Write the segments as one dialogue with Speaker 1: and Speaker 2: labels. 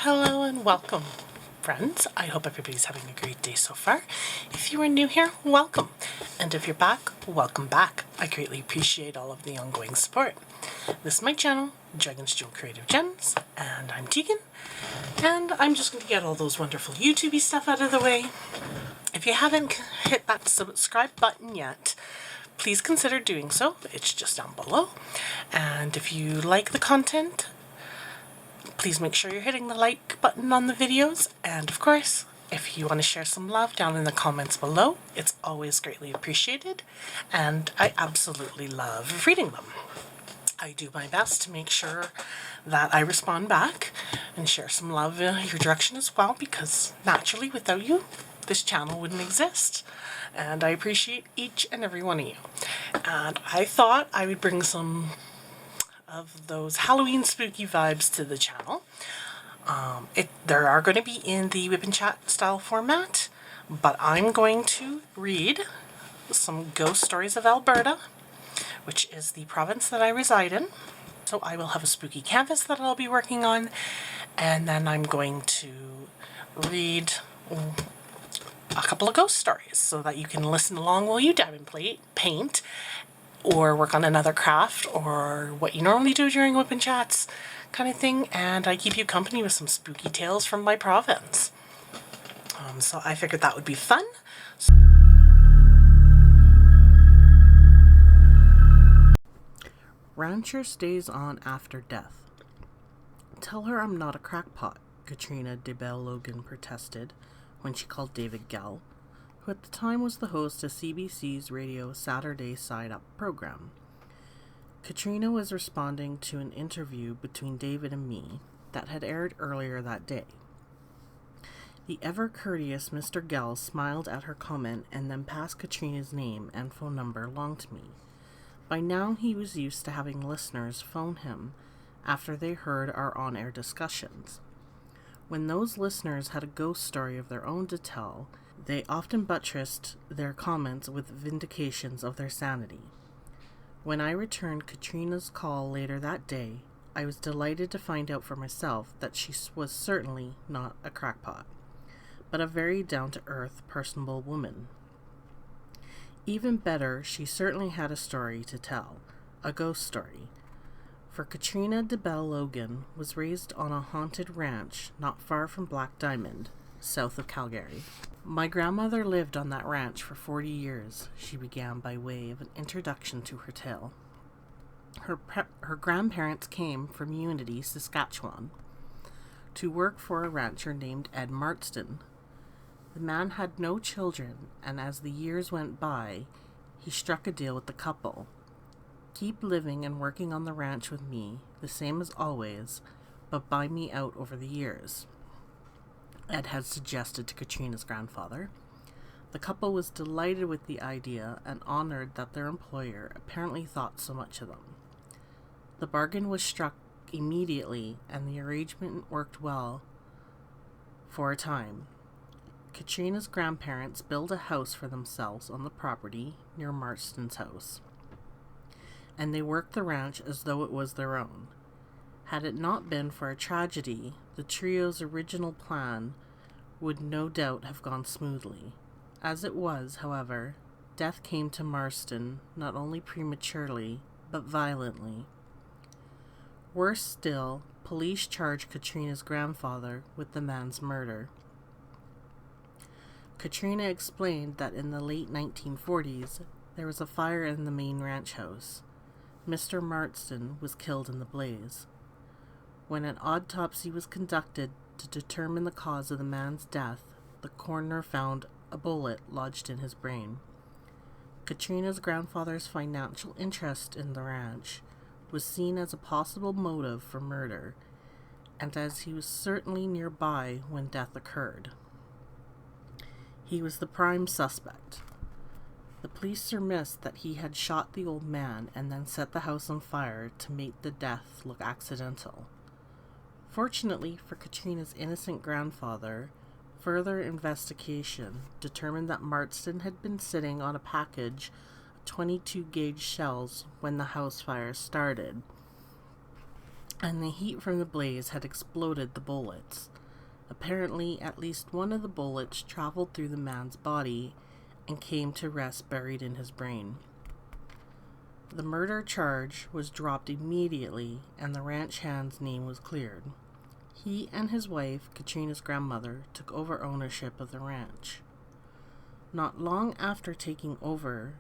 Speaker 1: Hello and welcome, friends. I hope everybody's having a great day so far. If you are new here, welcome. And if you're back, welcome back. I greatly appreciate all of the ongoing support. This is my channel, Dragon's Jewel Creative Gems, and I'm Tegan. And I'm just going to get all those wonderful YouTubey stuff out of the way. If you haven't hit that subscribe button yet, please consider doing so. It's just down below. And if you like the content, please make sure you're hitting the like button on the videos. And of course, if you want to share some love down in the comments below, it's always greatly appreciated. And I absolutely love reading them. I do my best to make sure that I respond back and share some love in your direction as well, because naturally without you, this channel wouldn't exist. And I appreciate each and every one of you. And I thought I would bring some of those Halloween spooky vibes to the channel. There are going to be in the WIP and Chat style format, but I'm going to read some ghost stories of Alberta, which is the province that I reside in. So I will have a spooky canvas that I'll be working on, and then I'm going to read a couple of ghost stories so that you can listen along while you dab and paint, or work on another craft, or what you normally do during WIP and Chats kind of thing, and I keep you company with some spooky tales from my province. So I figured that would be fun. Rancher stays on after death. Tell her I'm not a crackpot, Katrina DeBell-Logan protested when she called David Gell, who at the time was the host of CBC's radio Saturday Side Up program. Katrina was responding to an interview between David and me that had aired earlier that day. The ever-courteous Mr. Gell smiled at her comment and then passed Katrina's name and phone number along to me. By now he was used to having listeners phone him after they heard our on-air discussions. When those listeners had a ghost story of their own to tell, they often buttressed their comments with vindications of their sanity. When I returned Katrina's call later that day, I was delighted to find out for myself that she was certainly not a crackpot, but a very down-to-earth, personable woman. Even better, she certainly had a story to tell, a ghost story. For Katrina DeBell-Logan was raised on a haunted ranch not far from Black Diamond, south of Calgary. My grandmother lived on that ranch for 40 years, she began by way of an introduction to her tale. Her grandparents came from Unity, Saskatchewan, to work for a rancher named Ed Marston. The man had no children, and as the years went by, he struck a deal with the couple. Keep living and working on the ranch with me, the same as always, but buy me out over the years, Ed had suggested to Katrina's grandfather. The couple was delighted with the idea and honored that their employer apparently thought so much of them. The bargain was struck immediately, and the arrangement worked well for a time. Katrina's grandparents built a house for themselves on the property near Marston's house, and they worked the ranch as though it was their own. Had it not been for a tragedy, the trio's original plan would no doubt have gone smoothly. As it was, however, death came to Marston not only prematurely, but violently. Worse still, police charged Katrina's grandfather with the man's murder. Katrina explained that in the late 1940s, there was a fire in the main ranch house. Mr. Marston was killed in the blaze. When an autopsy was conducted to determine the cause of the man's death, the coroner found a bullet lodged in his brain. Katrina's grandfather's financial interest in the ranch was seen as a possible motive for murder, and as he was certainly nearby when death occurred, he was the prime suspect. The police surmised that he had shot the old man and then set the house on fire to make the death look accidental. Fortunately for Katrina's innocent grandfather, further investigation determined that Marston had been sitting on a package of 22-gauge shells when the house fire started, and the heat from the blaze had exploded the bullets. Apparently, at least one of the bullets traveled through the man's body and came to rest buried in his brain. The murder charge was dropped immediately, and the ranch hand's name was cleared. He and his wife, Katrina's grandmother, took over ownership of the ranch. Not long after taking over,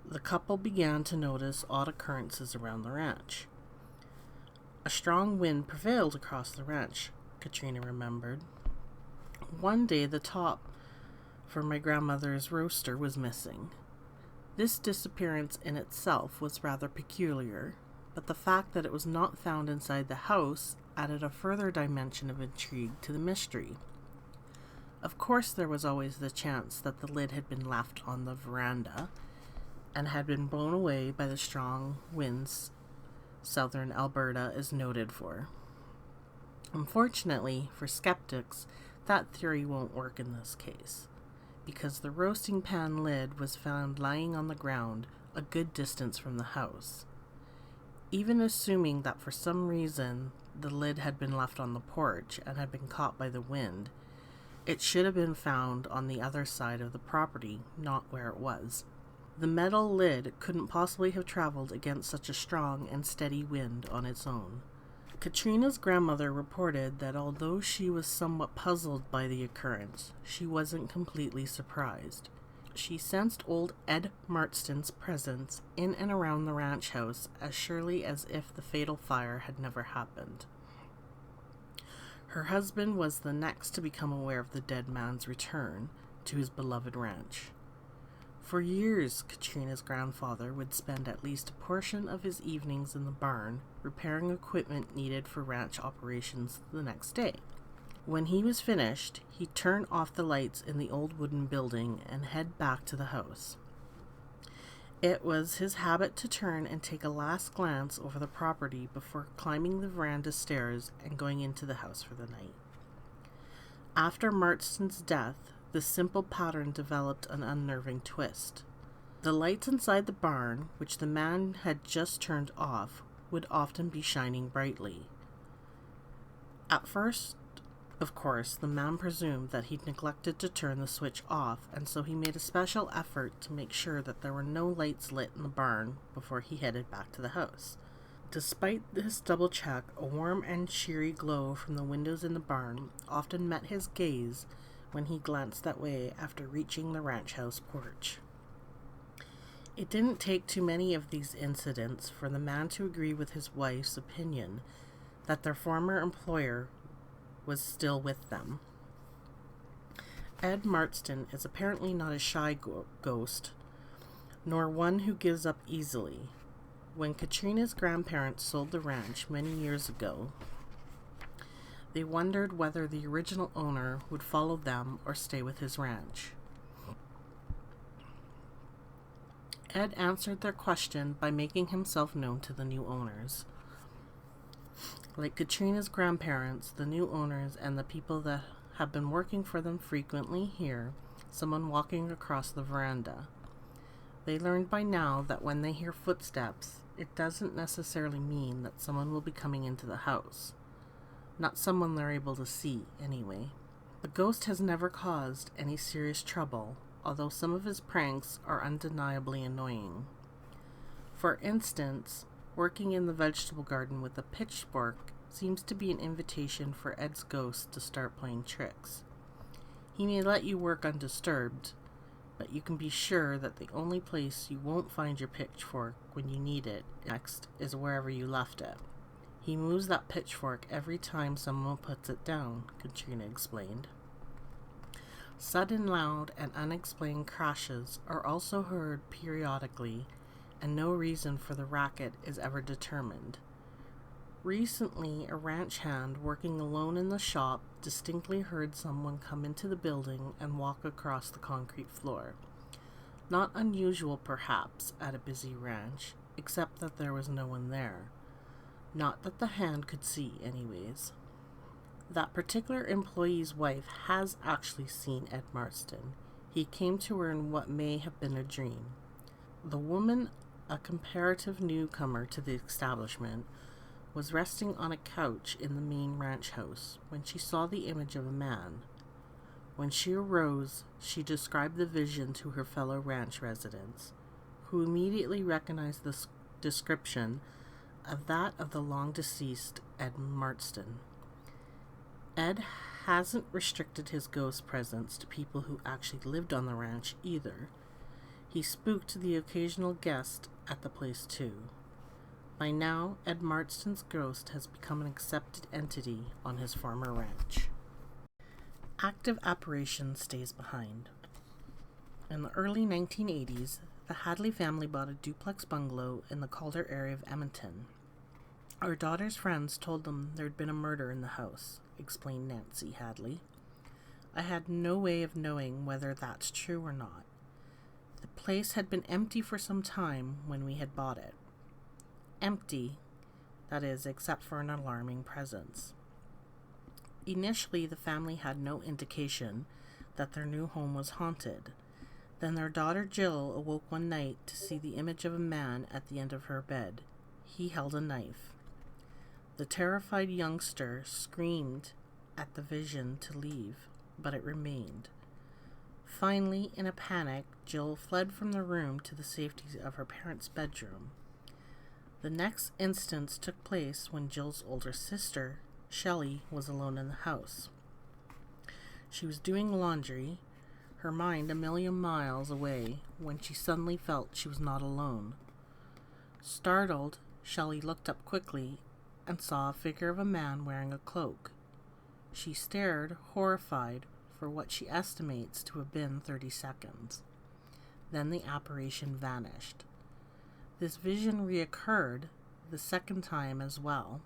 Speaker 1: the couple began to notice odd occurrences around the ranch. A strong wind prevailed across the ranch, Katrina remembered. One day the top for my grandmother's roaster was missing. This disappearance in itself was rather peculiar, but the fact that it was not found inside the house added a further dimension of intrigue to the mystery. Of course, there was always the chance that the lid had been left on the veranda and had been blown away by the strong winds southern Alberta is noted for. Unfortunately, for skeptics, that theory won't work in this case, because the roasting pan lid was found lying on the ground a good distance from the house. Even assuming that for some reason the lid had been left on the porch and had been caught by the wind, it should have been found on the other side of the property, not where it was. The metal lid couldn't possibly have traveled against such a strong and steady wind on its own. Katrina's grandmother reported that although she was somewhat puzzled by the occurrence, she wasn't completely surprised. She sensed old Ed Marston's presence in and around the ranch house as surely as if the fatal fire had never happened. Her husband was the next to become aware of the dead man's return to his beloved ranch. For years, Katrina's grandfather would spend at least a portion of his evenings in the barn repairing equipment needed for ranch operations the next day. When he was finished, he'd turn off the lights in the old wooden building and head back to the house. It was his habit to turn and take a last glance over the property before climbing the veranda stairs and going into the house for the night. After Marston's death, the simple pattern developed an unnerving twist. The lights inside the barn, which the man had just turned off, would often be shining brightly. At first, of course, the man presumed that he'd neglected to turn the switch off, and so he made a special effort to make sure that there were no lights lit in the barn before he headed back to the house. Despite this double check, a warm and cheery glow from the windows in the barn often met his gaze when he glanced that way after reaching the ranch house porch. It didn't take too many of these incidents for the man to agree with his wife's opinion that their former employer was still with them. Ed Marston is apparently not a shy ghost, nor one who gives up easily. When Katrina's grandparents sold the ranch many years ago, they wondered whether the original owner would follow them or stay with his ranch. Ed answered their question by making himself known to the new owners. Like Katrina's grandparents, the new owners and the people that have been working for them frequently hear someone walking across the veranda. They learned by now that when they hear footsteps, it doesn't necessarily mean that someone will be coming into the house. Not someone they're able to see, anyway. The ghost has never caused any serious trouble, although some of his pranks are undeniably annoying. For instance, working in the vegetable garden with a pitchfork seems to be an invitation for Ed's ghost to start playing tricks. He may let you work undisturbed, but you can be sure that the only place you won't find your pitchfork when you need it next is wherever you left it. He moves that pitchfork every time someone puts it down, Katrina explained. Sudden, loud, and unexplained crashes are also heard periodically, and no reason for the racket is ever determined. Recently, a ranch hand working alone in the shop distinctly heard someone come into the building and walk across the concrete floor. Not unusual, perhaps, at a busy ranch, except that there was no one there. Not that the hand could see, anyways. That particular employee's wife has actually seen Ed Marston. He came to her in what may have been a dream. The woman, a comparative newcomer to the establishment, was resting on a couch in the main ranch house when she saw the image of a man. When she arose, she described the vision to her fellow ranch residents, who immediately recognized the description of that of the long-deceased Ed Marston. Ed hasn't restricted his ghost presence to people who actually lived on the ranch either. He spooked the occasional guest at the place too. By now, Ed Marston's ghost has become an accepted entity on his former ranch. Active Apparition stays behind. In the early 1980s, the Hadley family bought a duplex bungalow in the Calder area of Edmonton. Our daughter's friends told them there'd been a murder in the house, explained Nancy Hadley. I had no way of knowing whether that's true or not. The place had been empty for some time when we had bought it. Empty, that is, except for an alarming presence. Initially, the family had no indication that their new home was haunted. Then their daughter Jill awoke one night to see the image of a man at the end of her bed. He held a knife. The terrified youngster screamed at the vision to leave, but it remained. Finally, in a panic, Jill fled from the room to the safety of her parents' bedroom. The next instance took place when Jill's older sister, Shelley, was alone in the house. She was doing laundry, her mind a million miles away, when she suddenly felt she was not alone. Startled, Shelley looked up quickly and saw a figure of a man wearing a cloak. She stared, horrified, for what she estimates to have been 30 seconds. Then the apparition vanished. This vision reoccurred the second time as well.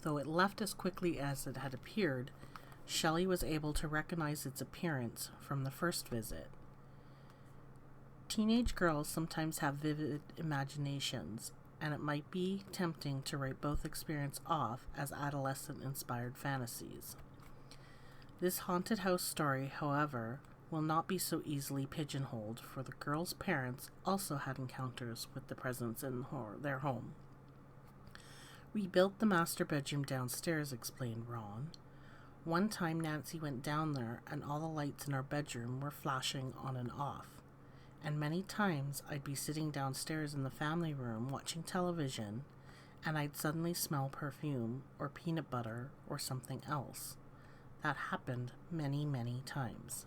Speaker 1: Though it left as quickly as it had appeared, Shelley was able to recognize its appearance from the first visit. Teenage girls sometimes have vivid imaginations, and it might be tempting to write both experiences off as adolescent-inspired fantasies. This haunted house story, however, will not be so easily pigeonholed, for the girls' parents also had encounters with the presence in their home. We built the master bedroom downstairs, explained Ron. One time Nancy went down there and all the lights in our bedroom were flashing on and off. And many times I'd be sitting downstairs in the family room watching television and I'd suddenly smell perfume or peanut butter or something else. That happened many, many times.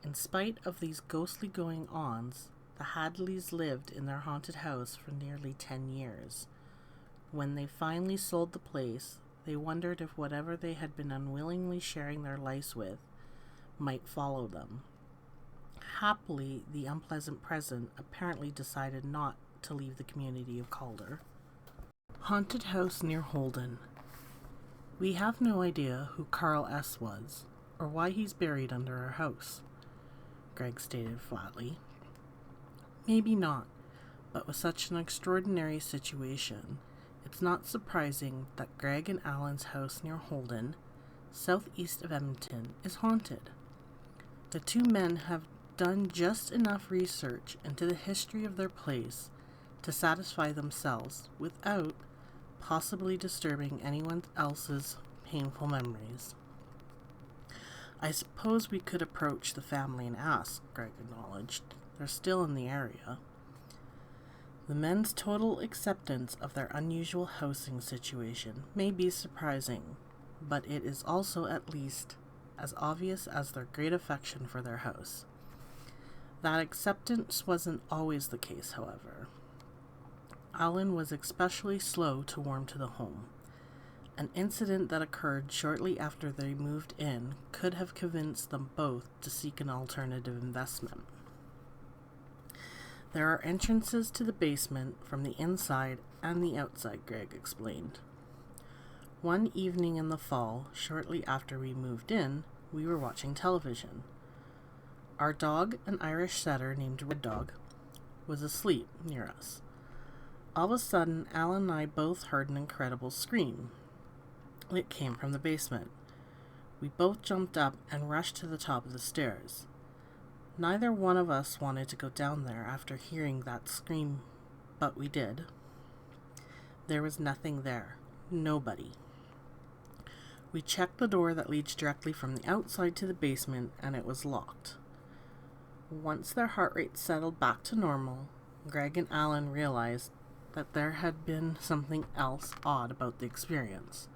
Speaker 1: In spite of these ghostly going-ons, the Hadleys lived in their haunted house for nearly 10 years. When they finally sold the place, they wondered if whatever they had been unwillingly sharing their lives with might follow them. Happily, the unpleasant present apparently decided not to leave the community of Calder. Haunted house near Holden. We have no idea who Carl S. was, or why he's buried under our house, Greg stated flatly. Maybe not, but with such an extraordinary situation, it's not surprising that Greg and Alan's house near Holden, southeast of Edmonton, is haunted. The two men have done just enough research into the history of their place to satisfy themselves without possibly disturbing anyone else's painful memories. I suppose we could approach the family and ask, Greg acknowledged. They're still in the area. The men's total acceptance of their unusual housing situation may be surprising, but it is also at least as obvious as their great affection for their house. That acceptance wasn't always the case, however. Alan was especially slow to warm to the home. An incident that occurred shortly after they moved in could have convinced them both to seek an alternative investment. There are entrances to the basement from the inside and the outside, Greg explained. One evening in the fall, shortly after we moved in, we were watching television. Our dog, an Irish setter named Red Dog, was asleep near us. All of a sudden, Alan and I both heard an incredible scream. It came from the basement. We both jumped up and rushed to the top of the stairs. Neither one of us wanted to go down there after hearing that scream, but we did. There was nothing there. Nobody. We checked the door that leads directly from the outside to the basement, and it was locked. Once their heart rate settled back to normal, Greg and Alan realized that there had been something else odd about the experience.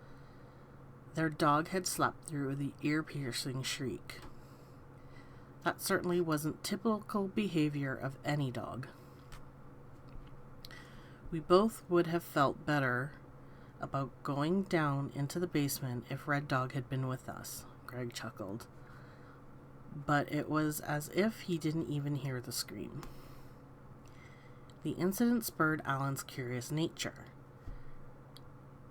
Speaker 1: Their dog had slept through the ear-piercing shriek. That certainly wasn't typical behavior of any dog. We both would have felt better about going down into the basement if Red Dog had been with us, Greg chuckled. But it was as if he didn't even hear the scream. The incident spurred Alan's curious nature.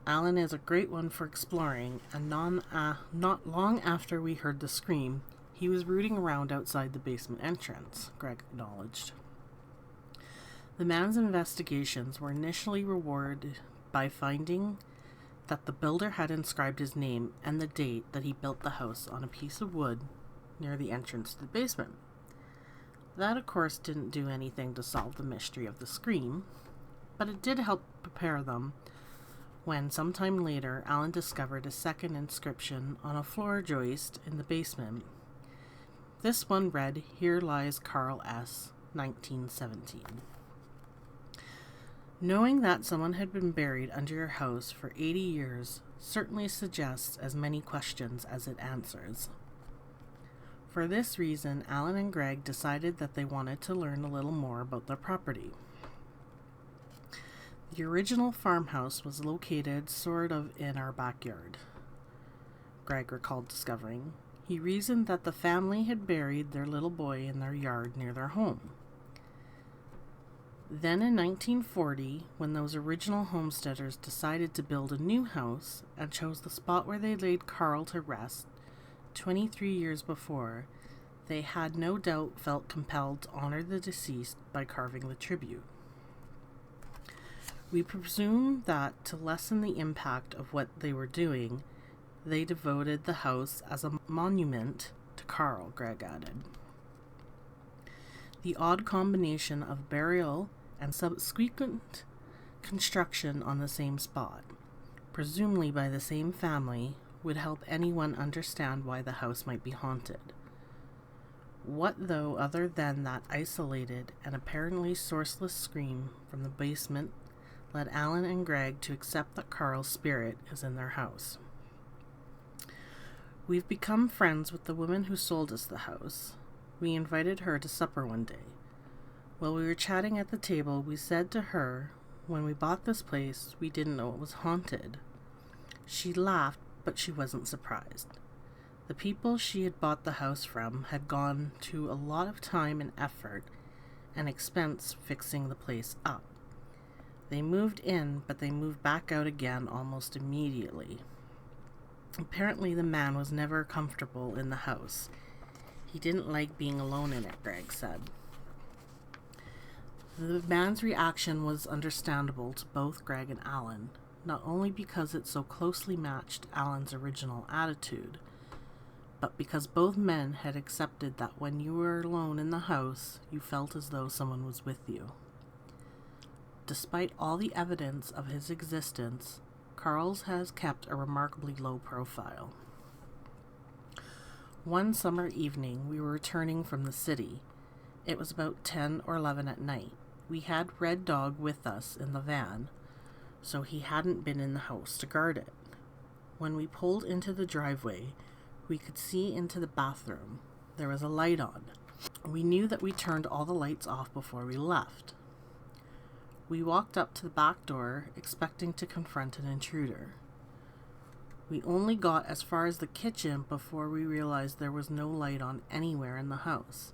Speaker 1: Alan is a great one for exploring, and not long after we heard the scream, he was rooting around outside the basement entrance, Greg acknowledged. The man's investigations were initially rewarded by finding that the builder had inscribed his name and the date that he built the house on a piece of wood near the entrance to the basement. That, of course, didn't do anything to solve the mystery of the scream, but it did help prepare them when, sometime later, Alan discovered a second inscription on a floor joist in the basement. This one read, "Here lies Carl S., 1917. Knowing that someone had been buried under your house for 80 years certainly suggests as many questions as it answers. For this reason, Alan and Greg decided that they wanted to learn a little more about their property. The original farmhouse was located sort of in our backyard, Greg recalled discovering. He reasoned that the family had buried their little boy in their yard near their home. Then in 1940, when those original homesteaders decided to build a new house and chose the spot where they laid Carl to rest 23 years before, they had no doubt felt compelled to honor the deceased by carving the tribute. We presume that to lessen the impact of what they were doing, they devoted the house as a monument to Carl, Greg added. The odd combination of burial and subsequent construction on the same spot, presumably by the same family, would help anyone understand why the house might be haunted. What, though, other than that isolated and apparently sourceless scream from the basement, led Alan and Greg to accept that Carl's spirit is in their house. We've become friends with the woman who sold us the house. We invited her to supper one day. While we were chatting at the table, we said to her, when we bought this place, we didn't know it was haunted. She laughed, but she wasn't surprised. The people she had bought the house from had gone to a lot of time and effort and expense fixing the place up. They moved in, but they moved back out again almost immediately. Apparently the man was never comfortable in the house. He didn't like being alone in it, Greg said. The man's reaction was understandable to both Greg and Alan, not only because it so closely matched Alan's original attitude, but because both men had accepted that when you were alone in the house, you felt as though someone was with you. Despite all the evidence of his existence, Carl's has kept a remarkably low profile. One summer evening, we were returning from the city. It was about 10 or 11 at night. We had Red Dog with us in the van, so he hadn't been in the house to guard it. When we pulled into the driveway, we could see into the bathroom. There was a light on. We knew that we turned all the lights off before we left. We walked up to the back door, expecting to confront an intruder. We only got as far as the kitchen before we realized there was no light on anywhere in the house,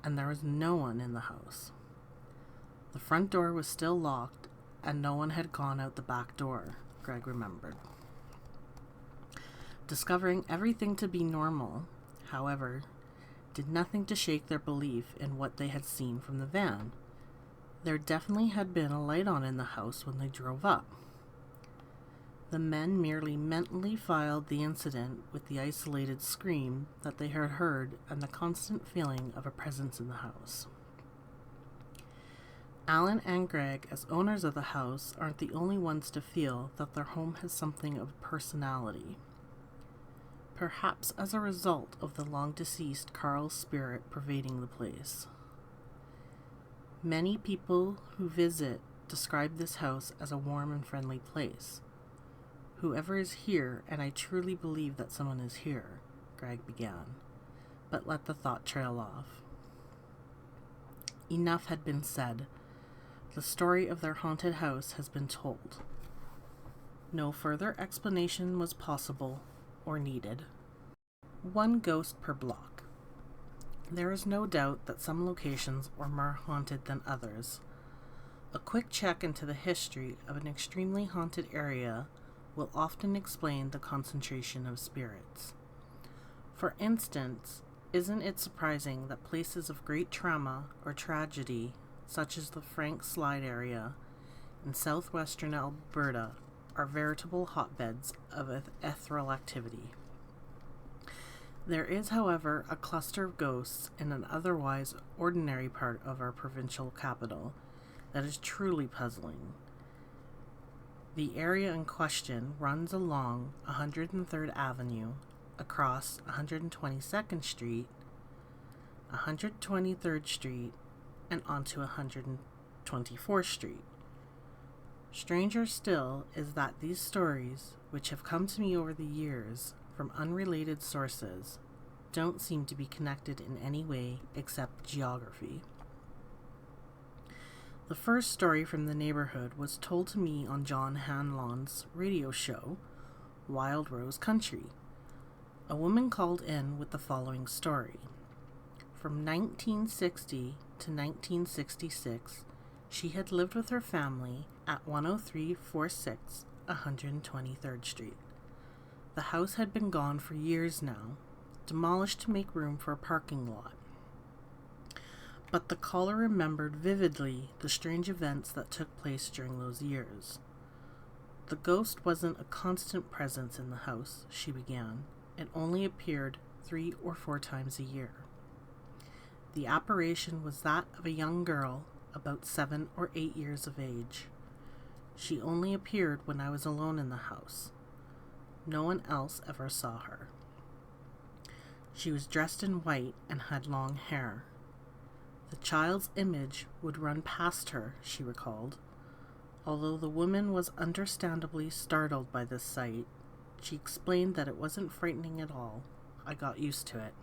Speaker 1: and there was no one in the house. The front door was still locked, and no one had gone out the back door, Greg remembered. Discovering everything to be normal, however, did nothing to shake their belief in what they had seen from the van. There definitely had been a light on in the house when they drove up. The men merely mentally filed the incident with the isolated scream that they had heard and the constant feeling of a presence in the house. Alan and Greg, as owners of the house, aren't the only ones to feel that their home has something of personality. Perhaps as a result of the long-deceased Carl's spirit pervading the place. Many people who visit describe this house as a warm and friendly place. Whoever is here, and I truly believe that someone is here, Greg began, but let the thought trail off. Enough had been said. The story of their haunted house has been told. No further explanation was possible or needed. One ghost per block. There is no doubt that some locations are more haunted than others. A quick check into the history of an extremely haunted area will often explain the concentration of spirits. For instance, isn't it surprising that places of great trauma or tragedy, such as the Frank Slide area in southwestern Alberta, are veritable hotbeds of ethereal activity? There is, however, a cluster of ghosts in an otherwise ordinary part of our provincial capital that is truly puzzling. The area in question runs along 103rd Avenue, across 122nd Street, 123rd Street, and onto 124th Street. Stranger still is that these stories, which have come to me over the years from unrelated sources, don't seem to be connected in any way except geography. The first story from the neighborhood was told to me on John Hanlon's radio show, Wild Rose Country. A woman called in with the following story. From 1960 to 1966, she had lived with her family at 10346 123rd Street. The house had been gone for years now, demolished to make room for a parking lot. But the caller remembered vividly the strange events that took place during those years. The ghost wasn't a constant presence in the house, she began. It only appeared 3 or 4 times a year. The apparition was that of a young girl about 7 or 8 years of age. She only appeared when I was alone in the house. No one else ever saw her. She was dressed in white and had long hair. The child's image would run past her, she recalled. Although the woman was understandably startled by this sight, she explained that it wasn't frightening at all. I got used to it.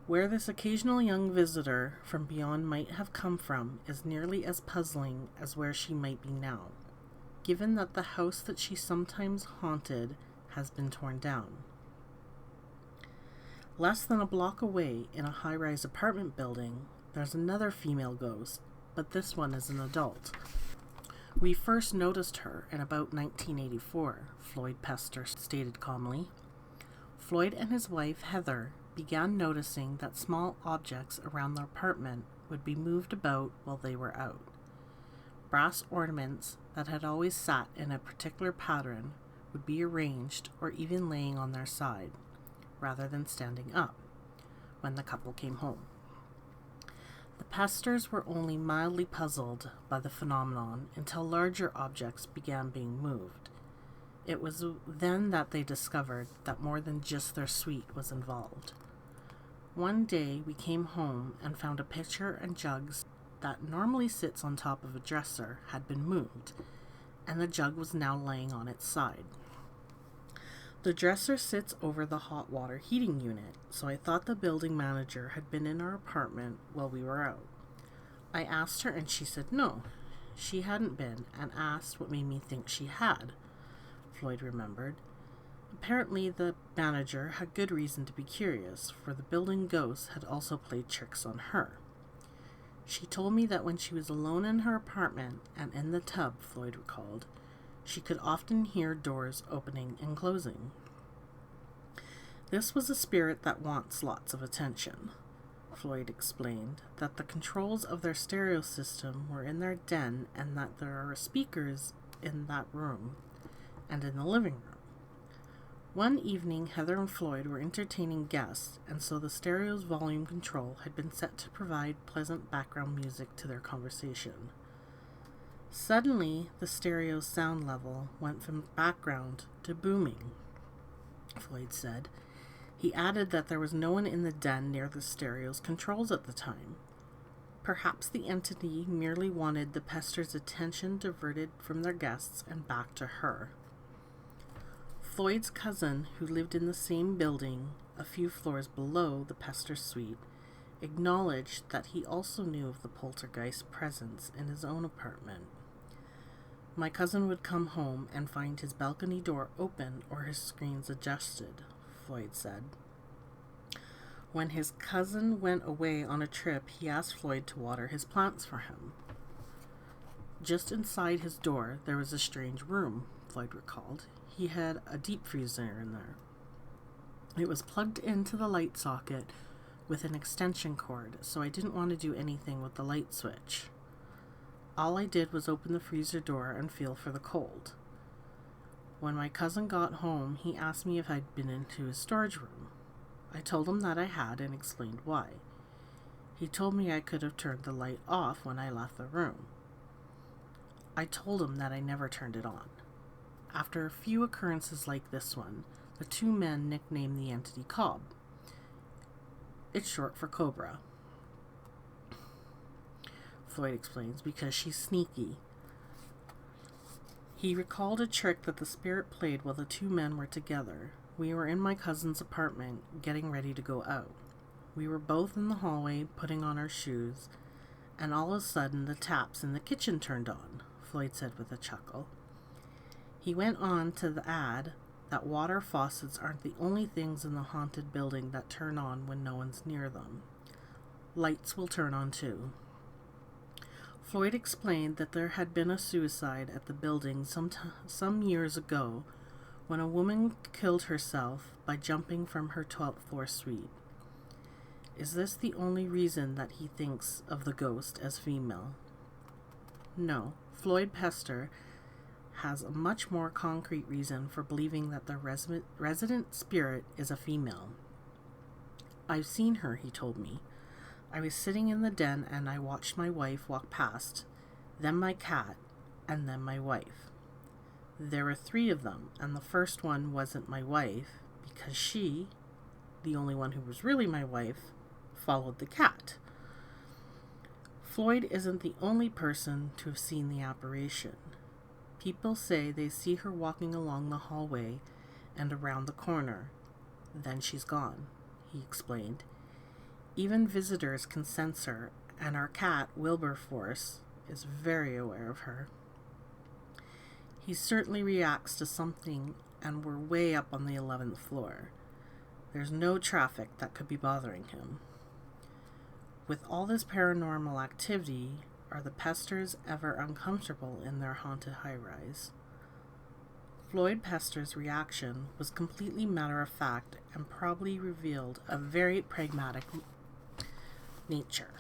Speaker 1: Where this occasional young visitor from beyond might have come from is nearly as puzzling as where she might be now, given that the house that she sometimes haunted has been torn down. Less than a block away, in a high-rise apartment building, there's another female ghost, but this one is an adult. We first noticed her in about 1984, Floyd Pester stated calmly. Floyd and his wife, Heather, began noticing that small objects around their apartment would be moved about while they were out. Brass ornaments that had always sat in a particular pattern would be arranged or even laying on their side, rather than standing up, when the couple came home. The Pesters were only mildly puzzled by the phenomenon until larger objects began being moved. It was then that they discovered that more than just their suite was involved. One day we came home and found a pitcher and jugs that normally sits on top of a dresser had been moved, and the jug was now laying on its side. The dresser sits over the hot water heating unit, so I thought the building manager had been in our apartment while we were out. I asked her and she said no, she hadn't been, and asked what made me think she had. Floyd remembered. Apparently the manager had good reason to be curious, for the building ghost had also played tricks on her. She told me that when she was alone in her apartment and in the tub, Floyd recalled, she could often hear doors opening and closing. This was a spirit that wants lots of attention. Floyd explained that the controls of their stereo system were in their den and that there are speakers in that room and in the living room. One evening, Heather and Floyd were entertaining guests, and so the stereo's volume control had been set to provide pleasant background music to their conversation. Suddenly, the stereo's sound level went from background to booming, Floyd said. He added that there was no one in the den near the stereo's controls at the time. Perhaps the entity merely wanted the Pesters' attention diverted from their guests and back to her. Floyd's cousin, who lived in the same building a few floors below the Pester suite, acknowledged that he also knew of the poltergeist presence in his own apartment. My cousin would come home and find his balcony door open or his screens adjusted, Floyd said. When his cousin went away on a trip, he asked Floyd to water his plants for him. Just inside his door, there was a strange room, Floyd recalled. He had a deep freezer in there. It was plugged into the light socket with an extension cord, so I didn't want to do anything with the light switch. All I did was open the freezer door and feel for the cold. When my cousin got home, he asked me if I'd been into his storage room. I told him that I had and explained why. He told me I could have turned the light off when I left the room. I told him that I never turned it on. After a few occurrences like this one, the two men nicknamed the entity Cobb. It's short for Cobra, Floyd explains, because she's sneaky. He recalled a trick that the spirit played while the two men were together. We were in my cousin's apartment, getting ready to go out. We were both in the hallway, putting on our shoes, and all of a sudden the taps in the kitchen turned on, Floyd said with a chuckle. He went on to add that water faucets aren't the only things in the haunted building that turn on when no one's near them. Lights will turn on too. Floyd explained that there had been a suicide at the building some years ago when a woman killed herself by jumping from her 12th floor suite. Is this the only reason that he thinks of the ghost as female? No, Floyd Pester has a much more concrete reason for believing that the resident spirit is a female. I've seen her, he told me. I was sitting in the den and I watched my wife walk past, then my cat, and then my wife. There were 3 of them, and the first one wasn't my wife because she, the only one who was really my wife, followed the cat. Floyd isn't the only person to have seen the apparition. People say they see her walking along the hallway and around the corner. Then she's gone, he explained. Even visitors can sense her, and our cat, Wilberforce, is very aware of her. He certainly reacts to something, and we're way up on the 11th floor. There's no traffic that could be bothering him. With all this paranormal activity, are the Pesters ever uncomfortable in their haunted high-rise? Floyd Pester's reaction was completely matter-of-fact and probably revealed a very pragmatic nature.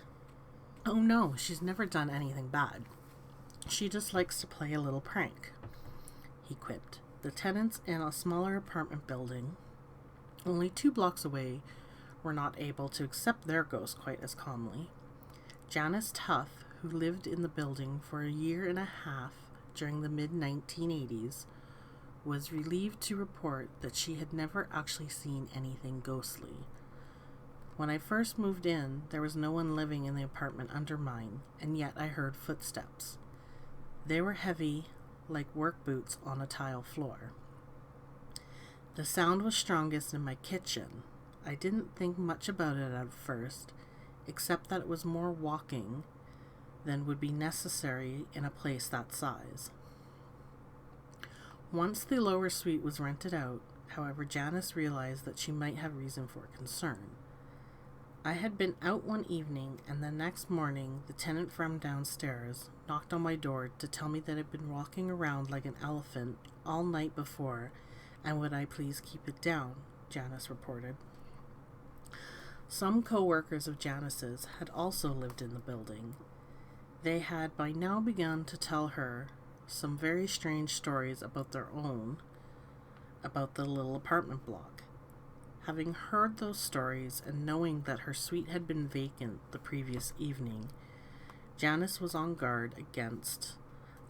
Speaker 1: Oh no, she's never done anything bad. She just likes to play a little prank, he quipped. The tenants in a smaller apartment building, only 2 blocks away, were not able to accept their ghost quite as calmly. Janice Tuff, who lived in the building for a year and a half during the mid-1980s, was relieved to report that she had never actually seen anything ghostly. When I first moved in, there was no one living in the apartment under mine, and yet I heard footsteps. They were heavy, like work boots on a tile floor. The sound was strongest in my kitchen. I didn't think much about it at first, except that it was more walking than would be necessary in a place that size. Once the lower suite was rented out, however, Janice realized that she might have reason for concern. I had been out one evening, and the next morning the tenant from downstairs knocked on my door to tell me that I'd been walking around like an elephant all night before, and would I please keep it down, Janice reported. Some co-workers of Janice's had also lived in the building. They had by now begun to tell her some very strange stories about their own, about the little apartment block. Having heard those stories and knowing that her suite had been vacant the previous evening, Janice was on guard against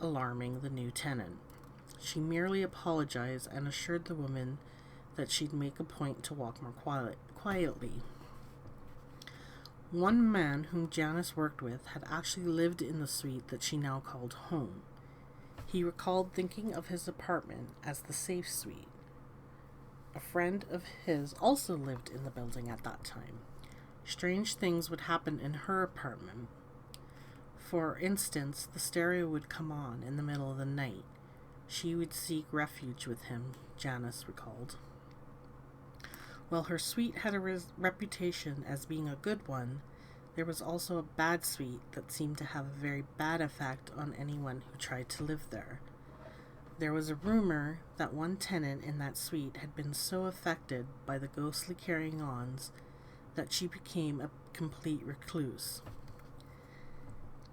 Speaker 1: alarming the new tenant. She merely apologized and assured the woman that she'd make a point to walk more quietly. One man whom Janice worked with had actually lived in the suite that she now called home. He recalled thinking of his apartment as the safe suite. A friend of his also lived in the building at that time. Strange things would happen in her apartment. For instance, the stereo would come on in the middle of the night. She would seek refuge with him, Janice recalled. While her suite had a reputation as being a good one, there was also a bad suite that seemed to have a very bad effect on anyone who tried to live there. There was a rumor that one tenant in that suite had been so affected by the ghostly carrying-ons that she became a complete recluse.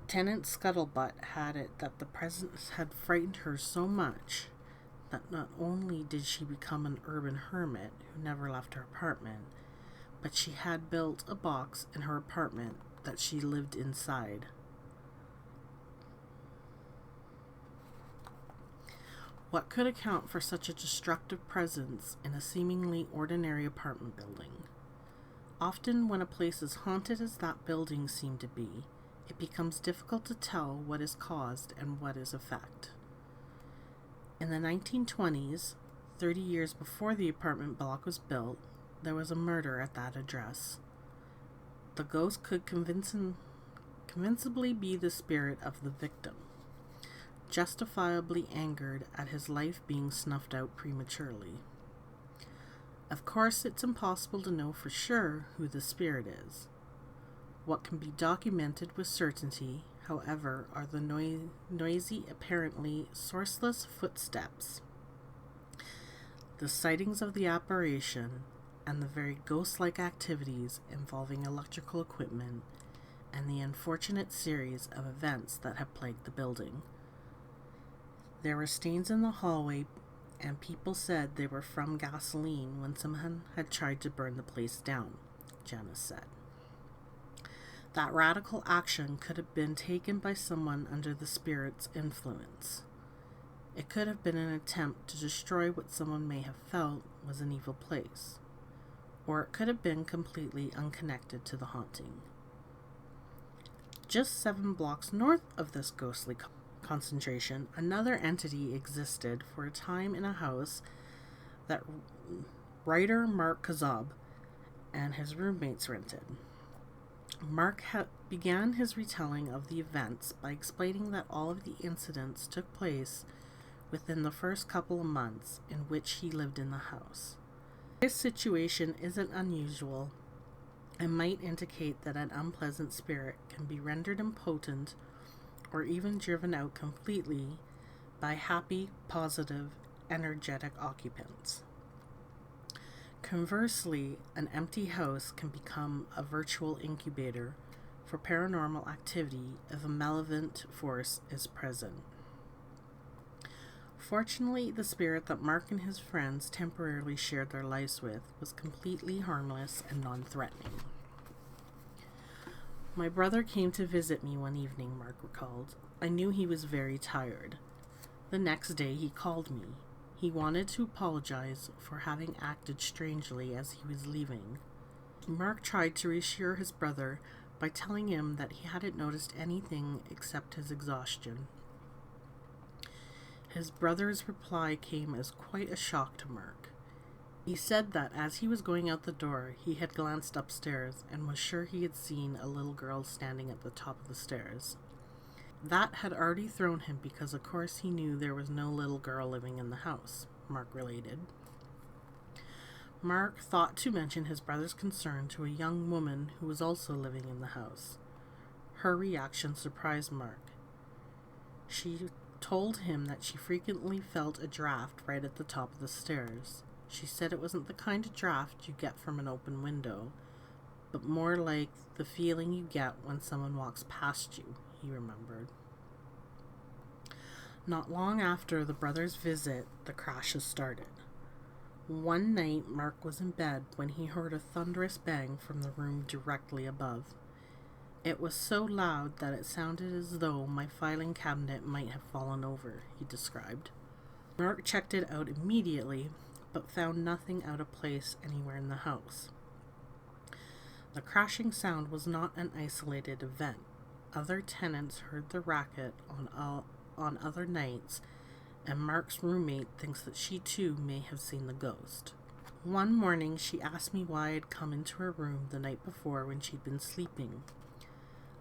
Speaker 1: Tenant Scuttlebutt had it that the presence had frightened her so much that not only did she become an urban hermit who never left her apartment, but she had built a box in her apartment that she lived inside. What could account for such a destructive presence in a seemingly ordinary apartment building? Often when a place is haunted as that building seemed to be, it becomes difficult to tell what is caused and what is effect. In the 1920s, 30 years before the apartment block was built, there was a murder at that address. The ghost could convincingly be the spirit of the victim, justifiably angered at his life being snuffed out prematurely. Of course, it's impossible to know for sure who the spirit is. What can be documented with certainty, however, are the noisy, apparently sourceless footsteps, the sightings of the apparition, and the very ghost-like activities involving electrical equipment, and the unfortunate series of events that have plagued the building. There were stains in the hallway, and people said they were from gasoline when someone had tried to burn the place down, Janice said. That radical action could have been taken by someone under the spirit's influence. It could have been an attempt to destroy what someone may have felt was an evil place, or it could have been completely unconnected to the haunting. Just 7 blocks north of this ghostly concentration, another entity existed for a time in a house that writer Mark Kazab and his roommates rented. Mark began his retelling of the events by explaining that all of the incidents took place within the first couple of months in which he lived in the house. This situation isn't unusual and might indicate that an unpleasant spirit can be rendered impotent or even driven out completely by happy, positive, energetic occupants. Conversely, an empty house can become a virtual incubator for paranormal activity if a malevolent force is present. Fortunately, the spirit that Mark and his friends temporarily shared their lives with was completely harmless and non-threatening. My brother came to visit me one evening, Mark recalled. I knew he was very tired. The next day he called me. He wanted to apologize for having acted strangely as he was leaving. Mark tried to reassure his brother by telling him that he hadn't noticed anything except his exhaustion. His brother's reply came as quite a shock to Mark. He said that as he was going out the door, he had glanced upstairs and was sure he had seen a little girl standing at the top of the stairs. That had already thrown him because of course he knew there was no little girl living in the house, Mark related. Mark thought to mention his brother's concern to a young woman who was also living in the house. Her reaction surprised Mark. She told him that she frequently felt a draft right at the top of the stairs. She said it wasn't the kind of draft you get from an open window, but more like the feeling you get when someone walks past you, he remembered. Not long after the brothers' visit, the crashes started. One night, Mark was in bed when he heard a thunderous bang from the room directly above. It was so loud that it sounded as though my filing cabinet might have fallen over, he described. Mark checked it out immediately, but found nothing out of place anywhere in the house. The crashing sound was not an isolated event. Other tenants heard the racket on other nights, and Mark's roommate thinks that she too may have seen the ghost. One morning, she asked me why I'd come into her room the night before when she'd been sleeping.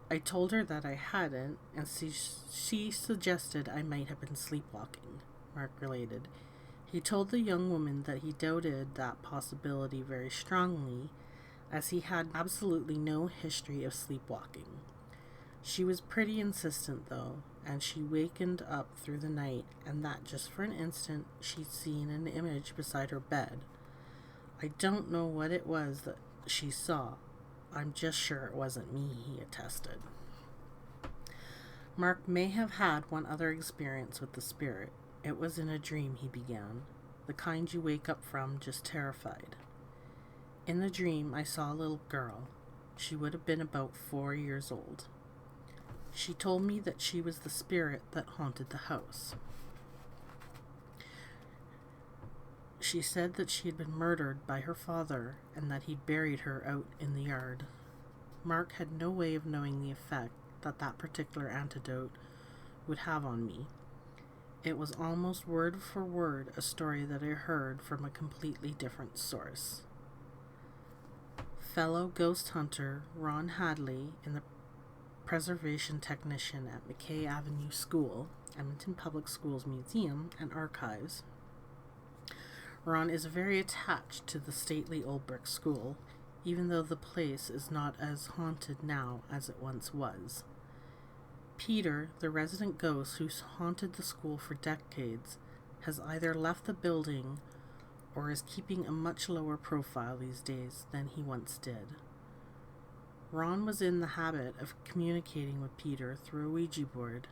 Speaker 1: I told her that I hadn't, and she suggested I might have been sleepwalking, Mark related. He told the young woman that he doubted that possibility very strongly, as he had absolutely no history of sleepwalking. She was pretty insistent, though, and she wakened up through the night, and that just for an instant she'd seen an image beside her bed. I don't know what it was that she saw. I'm just sure it wasn't me, he attested. Mark may have had one other experience with the spirit. It was in a dream, he began, the kind you wake up from just terrified. In the dream, I saw a little girl. She would have been about 4 years old. She told me that she was the spirit that haunted the house. She said that she had been murdered by her father and that he'd buried her out in the yard. Mark had no way of knowing the effect that particular antidote would have on me. It was almost word for word a story that I heard from a completely different source. Fellow ghost hunter Ron Hadley and the preservation technician at McKay Avenue School, Edmonton Public Schools Museum and Archives. Ron is very attached to the stately old brick school, even though the place is not as haunted now as it once was. Peter, the resident ghost who's haunted the school for decades, has either left the building or is keeping a much lower profile these days than he once did. Ron was in the habit of communicating with Peter through a Ouija board.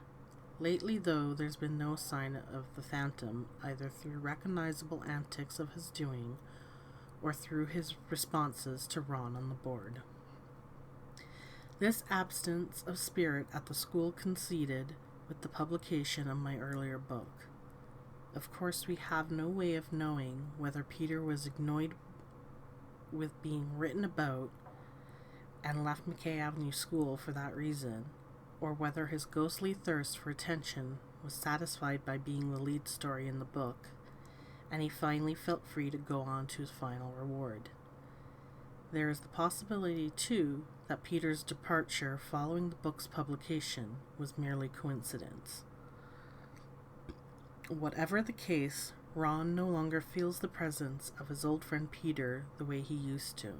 Speaker 1: Lately, though, there's been no sign of the phantom, either through recognizable antics of his doing or through his responses to Ron on the board. This absence of spirit at the school coincided with the publication of my earlier book. Of course, we have no way of knowing whether Peter was annoyed with being written about and left McKay Avenue School for that reason, or whether his ghostly thirst for attention was satisfied by being the lead story in the book, and he finally felt free to go on to his final reward. There is the possibility, too, that Peter's departure following the book's publication was merely coincidence. Whatever the case, Ron no longer feels the presence of his old friend Peter the way he used to.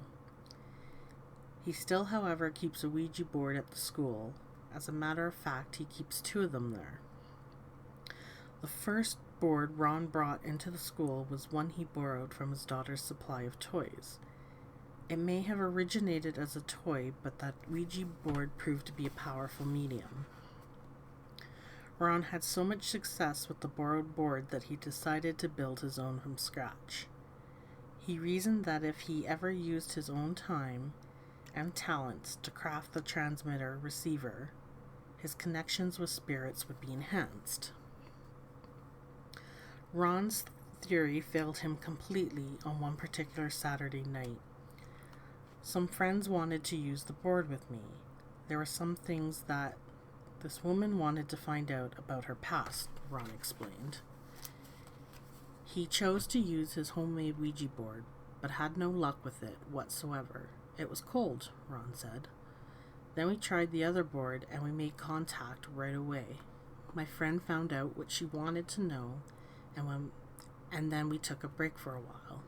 Speaker 1: He still, however, keeps a Ouija board at the school. As a matter of fact, he keeps 2 of them there. The first board Ron brought into the school was one he borrowed from his daughter's supply of toys. It may have originated as a toy, but that Ouija board proved to be a powerful medium. Ron had so much success with the borrowed board that he decided to build his own from scratch. He reasoned that if he ever used his own time and talents to craft the transmitter receiver, his connections with spirits would be enhanced. Ron's theory failed him completely on one particular Saturday night. Some friends wanted to use the board with me. There were some things that this woman wanted to find out about her past, Ron explained. He chose to use his homemade Ouija board, but had no luck with it whatsoever. It was cold, Ron said. Then we tried the other board and we made contact right away. My friend found out what she wanted to know, and then we took a break for a while.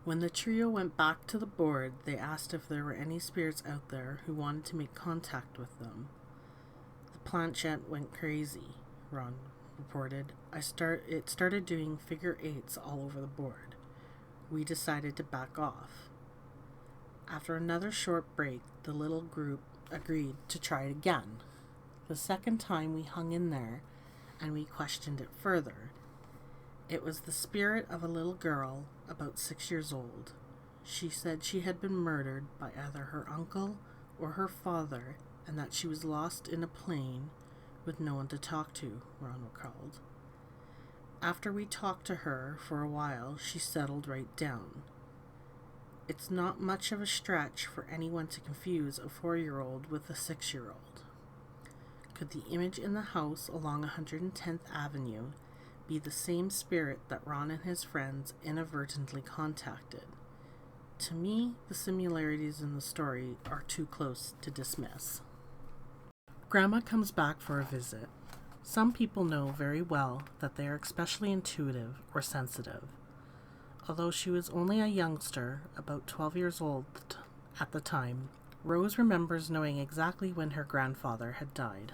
Speaker 1: When the trio went back to the board, they asked if there were any spirits out there who wanted to make contact with them. The planchette went crazy, Ron reported. It started doing figure 8s all over the board. We decided to back off. After another short break, the little group agreed to try it again. The second time we hung in there and we questioned it further. It was the spirit of a little girl about 6 years old. She said she had been murdered by either her uncle or her father, and that she was lost in a plane with no one to talk to, Ron recalled. After we talked to her for a while, she settled right down. It's not much of a stretch for anyone to confuse a 4-year-old with a 6-year-old. Could the image in the house along 110th Avenue be the same spirit that Ron and his friends inadvertently contacted? To me, the similarities in the story are too close to dismiss. Grandma comes back for a visit. Some people know very well that they are especially intuitive or sensitive. Although she was only a youngster, about 12 years old at the time, Rose remembers knowing exactly when her grandfather had died.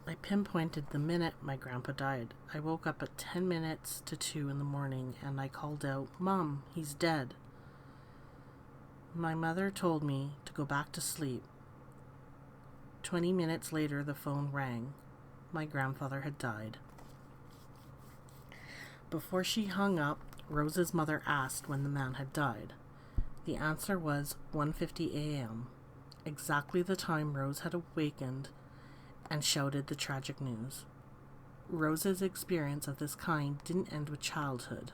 Speaker 1: I pinpointed the minute my grandpa died. I woke up at 10 minutes to 2 in the morning and I called out, "Mom, he's dead." My mother told me to go back to sleep. 20 minutes later, the phone rang. My grandfather had died. Before she hung up, Rose's mother asked when the man had died. The answer was 1:50 a.m., exactly the time Rose had awakened and shouted the tragic news. Rose's experience of this kind didn't end with childhood.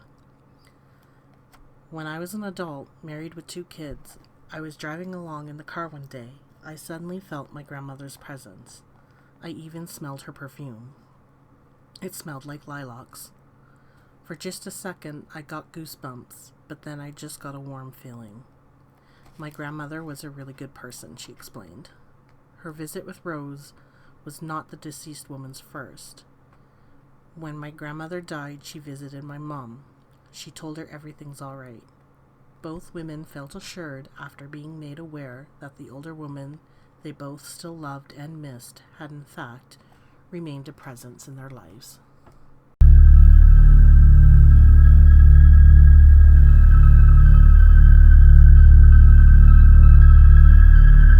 Speaker 1: When I was an adult, married with 2 kids, I was driving along in the car one day. I suddenly felt my grandmother's presence. I even smelled her perfume. It smelled like lilacs. For just a second, I got goosebumps, but then I just got a warm feeling. My grandmother was a really good person, she explained. Her visit with Rose was not the deceased woman's first. When my grandmother died, she visited my mom. She told her everything's all right. Both women felt assured after being made aware that the older woman they both still loved and missed had in fact remained a presence in their lives.